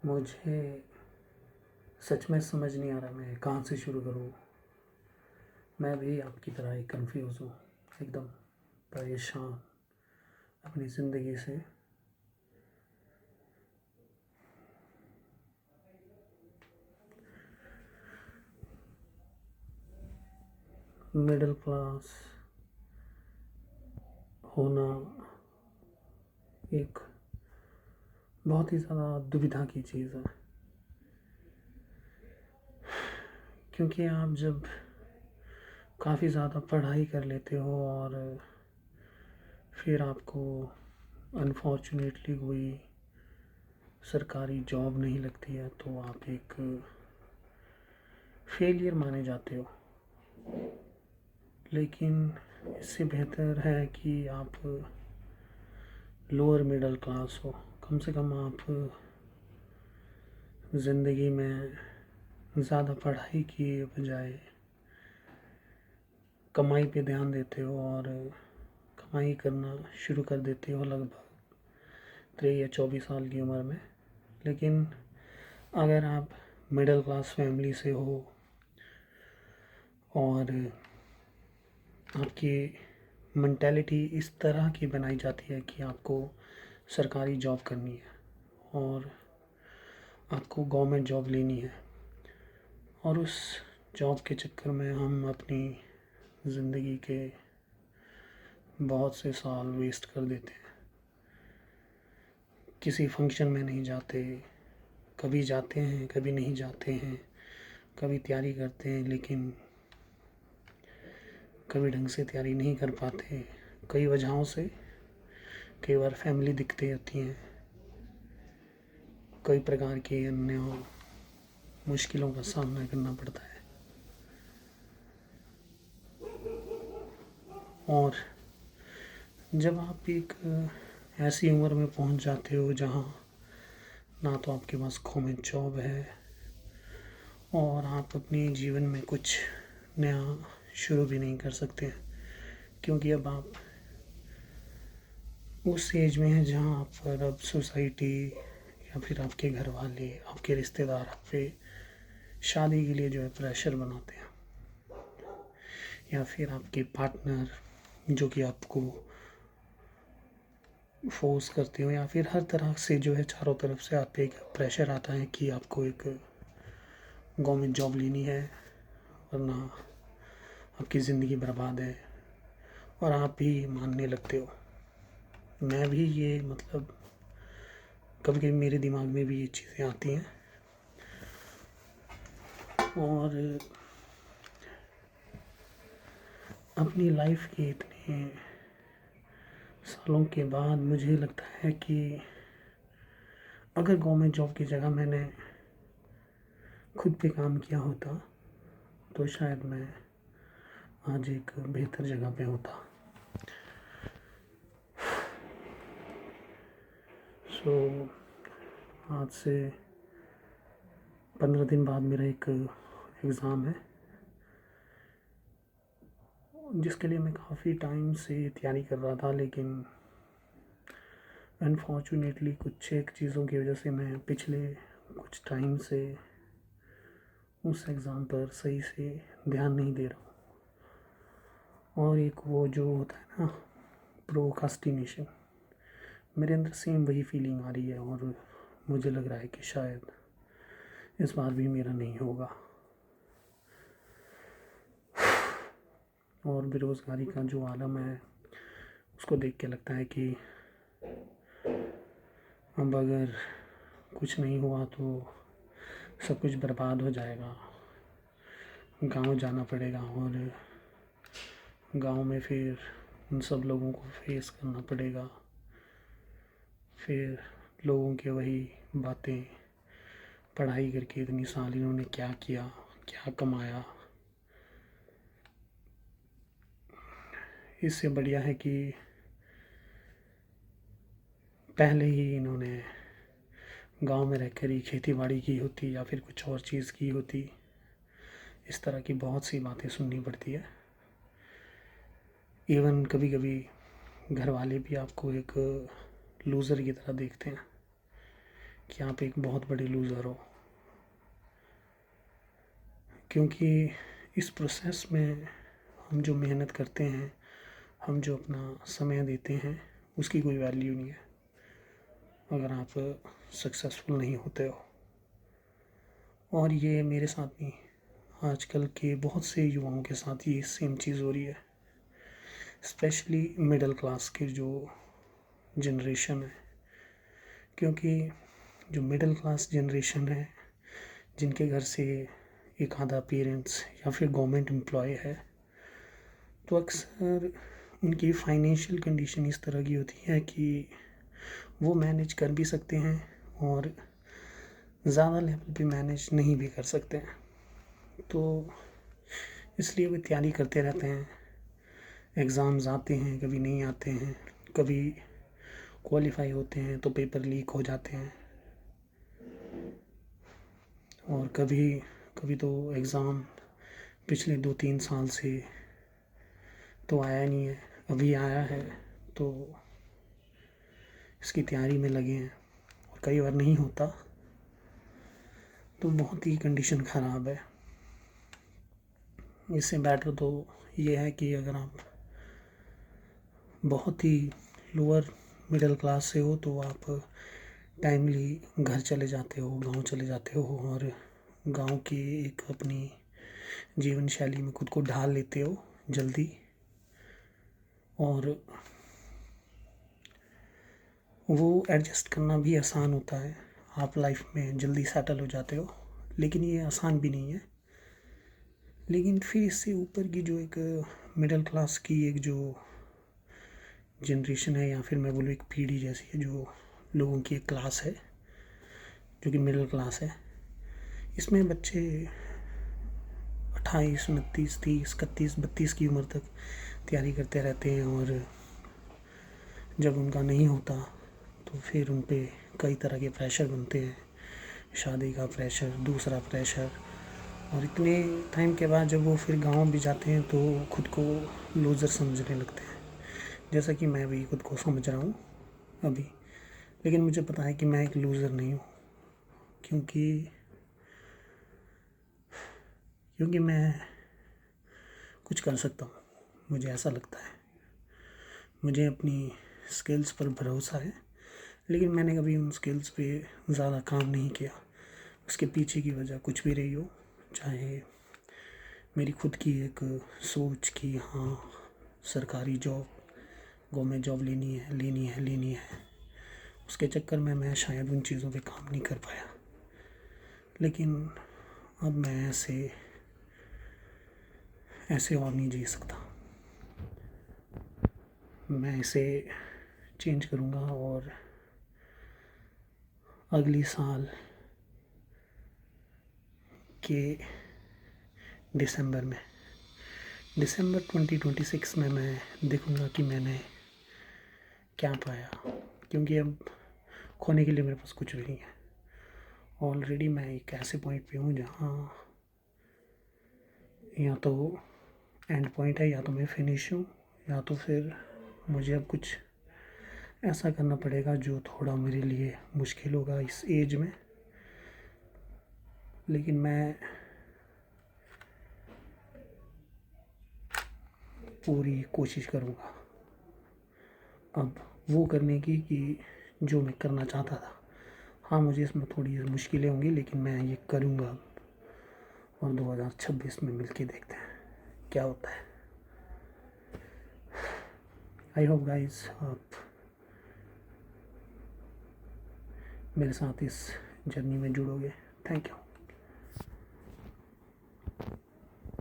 मुझे सच में समझ नहीं आ रहा मैं कहाँ से शुरू करूँ। मैं भी आपकी तरह ही कंफ्यूज हूँ, एकदम परेशान अपनी ज़िंदगी से। मिडिल क्लास होना एक बहुत ही ज़्यादा दुविधा की चीज़ है, क्योंकि आप जब काफ़ी ज़्यादा पढ़ाई कर लेते हो और फिर आपको अनफॉर्चुनेटली कोई सरकारी जॉब नहीं लगती है तो आप एक फेलियर माने जाते हो। लेकिन इससे बेहतर है कि आप लोअर मिडिल क्लास हो। कम से कम आप ज़िंदगी में ज़्यादा पढ़ाई किए बजाय कमाई पे ध्यान देते हो और कमाई करना शुरू कर देते हो लगभग 23 या 24 साल की उम्र में। लेकिन अगर आप मिडिल क्लास फैमिली से हो और आपकी मेंटालिटी इस तरह की बनाई जाती है कि आपको सरकारी जॉब करनी है और आपको गवर्नमेंट जॉब लेनी है, और उस जॉब के चक्कर में हम अपनी ज़िंदगी के बहुत से साल वेस्ट कर देते हैं। किसी फंक्शन में नहीं जाते, कभी जाते हैं कभी नहीं जाते हैं, कभी तैयारी करते हैं लेकिन कभी ढंग से तैयारी नहीं कर पाते, कई वजहों से। कई बार फैमिली दिक्कतें होती हैं, कई प्रकार की अन्य मुश्किलों का सामना करना पड़ता है। और जब आप एक ऐसी उम्र में पहुंच जाते हो जहां ना तो आपके पास गवर्नमेंट जॉब है और आप अपने जीवन में कुछ नया शुरू भी नहीं कर सकते हैं, क्योंकि अब आप उस एज में हैं जहां आप पर अब सोसाइटी या फिर आपके घर वाले, आपके रिश्तेदार आप पे शादी के लिए जो है प्रेशर बनाते हैं, या फिर आपके पार्टनर जो कि आपको फोर्स करते हो, या फिर हर तरह से जो है चारों तरफ से आप पे एक प्रेशर आता है कि आपको एक गवर्नमेंट जॉब लेनी है वरना आपकी ज़िंदगी बर्बाद है। और आप भी मानने लगते हो। मैं भी ये मतलब कभी कभी मेरे दिमाग में भी ये चीज़ें आती हैं। और अपनी लाइफ के इतने सालों के बाद मुझे लगता है कि अगर गवर्नमेंट जॉब की जगह मैंने खुद पे काम किया होता तो शायद मैं आज एक बेहतर जगह पे होता। सो आज से 15 दिन बाद मेरा एक एग्ज़ाम है जिसके लिए मैं काफ़ी टाइम से तैयारी कर रहा था, लेकिन अनफॉर्चुनेटली कुछ एक चीज़ों की वजह से मैं पिछले कुछ टाइम से उस एग्ज़ाम पर सही से ध्यान नहीं दे रहा हूँ। और एक वो जो होता है ना, प्रोक्रास्टिनेशन, मेरे अंदर सेम वही फीलिंग आ रही है और मुझे लग रहा है कि शायद इस बार भी मेरा नहीं होगा। और बेरोज़गारी का जो आलम है उसको देख के लगता है कि अब अगर कुछ नहीं हुआ तो सब कुछ बर्बाद हो जाएगा। गांव जाना पड़ेगा और गांव में फिर उन सब लोगों को फेस करना पड़ेगा। फिर लोगों के वही बातें, पढ़ाई करके इतनी साल इन्होंने क्या किया, क्या कमाया। इससे बढ़िया है कि पहले ही इन्होंने गांव में रहकर ही खेती बाड़ी की होती या फिर कुछ और चीज़ की होती। इस तरह की बहुत सी बातें सुननी पड़ती है। इवन कभी कभी घर वाले भी आपको एक लूज़र की तरह देखते हैं कि आप एक बहुत बड़े लूज़र हो, क्योंकि इस प्रोसेस में हम जो मेहनत करते हैं, हम जो अपना समय देते हैं, उसकी कोई वैल्यू नहीं है अगर आप सक्सेसफुल नहीं होते हो। और ये मेरे साथ नहीं, आजकल के बहुत से युवाओं के साथ ये सेम चीज़ हो रही है, स्पेशली मिडिल क्लास के जो जनरेशन है। क्योंकि जो मिडिल क्लास जनरेशन है, जिनके घर से एक आधा पेरेंट्स या फिर गवर्नमेंट एम्प्लॉय है, तो अक्सर उनकी फाइनेंशियल कंडीशन इस तरह की होती है कि वो मैनेज कर भी सकते हैं और ज़्यादा लेवल पे मैनेज नहीं भी कर सकते हैं। तो इसलिए वे तैयारी करते रहते हैं, एग्ज़ाम्स आते हैं, कभी नहीं आते हैं, कभी क्वालिफाई होते हैं तो पेपर लीक हो जाते हैं, और कभी कभी तो एग्ज़ाम पिछले 2-3 साल से तो आया नहीं है, अभी आया है तो इसकी तैयारी में लगे हैं, और कई बार नहीं होता, तो बहुत ही कंडीशन ख़राब है। इससे बेटर तो ये है कि अगर आप बहुत ही लोअर मिडिल क्लास से हो तो आप टाइमली घर चले जाते हो, गांव चले जाते हो, और गांव की एक अपनी जीवन शैली में खुद को ढाल लेते हो जल्दी, और वो एडजस्ट करना भी आसान होता है, आप लाइफ में जल्दी सेटल हो जाते हो। लेकिन ये आसान भी नहीं है। लेकिन फिर इससे ऊपर की जो एक मिडिल क्लास की एक जो जनरेशन है, या फिर मैं बोलूँ एक पीढ़ी जैसी है, जो लोगों की एक क्लास है जो कि मिडिल क्लास है, इसमें बच्चे 28, 29, 30, 31, 32 की उम्र तक तैयारी करते रहते हैं, और जब उनका नहीं होता तो फिर उन पे कई तरह के प्रेशर बनते हैं, शादी का प्रेशर, दूसरा प्रेशर, और इतने टाइम के बाद जब वो फिर गांव भी जाते हैं तो खुद को लूज़र समझने लगते हैं, जैसा कि मैं भी खुद को समझ रहा हूँ अभी। लेकिन मुझे पता है कि मैं एक लूज़र नहीं हूँ, क्योंकि मैं कुछ कर सकता हूँ, मुझे ऐसा लगता है। मुझे अपनी स्किल्स पर भरोसा है, लेकिन मैंने कभी उन स्किल्स पे ज़्यादा काम नहीं किया। उसके पीछे की वजह कुछ भी रही हो, चाहे मेरी खुद की एक सोच कि हाँ सरकारी जॉब, गवर्नमेंट जॉब लेनी है, उसके चक्कर में मैं शायद उन चीज़ों पे काम नहीं कर पाया। लेकिन अब मैं ऐसे और नहीं जी सकता, मैं इसे चेंज करूँगा, और अगली साल के दिसंबर 2026 में मैं देखूँगा कि मैंने क्या पाया, क्योंकि अब खोने के लिए मेरे पास कुछ भी नहीं है। ऑलरेडी मैं एक ऐसे पॉइंट पे हूँ जहाँ या तो एंड पॉइंट है, या तो मैं फिनिश हूँ, या तो फिर मुझे अब कुछ ऐसा करना पड़ेगा जो थोड़ा मेरे लिए मुश्किल होगा इस एज में। लेकिन मैं पूरी कोशिश करूँगा अब वो करने की कि जो मैं करना चाहता था। हाँ, मुझे इसमें थोड़ी मुश्किलें होंगी, लेकिन मैं ये करूँगा अब, और 2026 में मिलके देखते हैं क्या होता है। आई होप गाइस आप मेरे साथ इस जर्नी में जुड़ोगे। Thank you.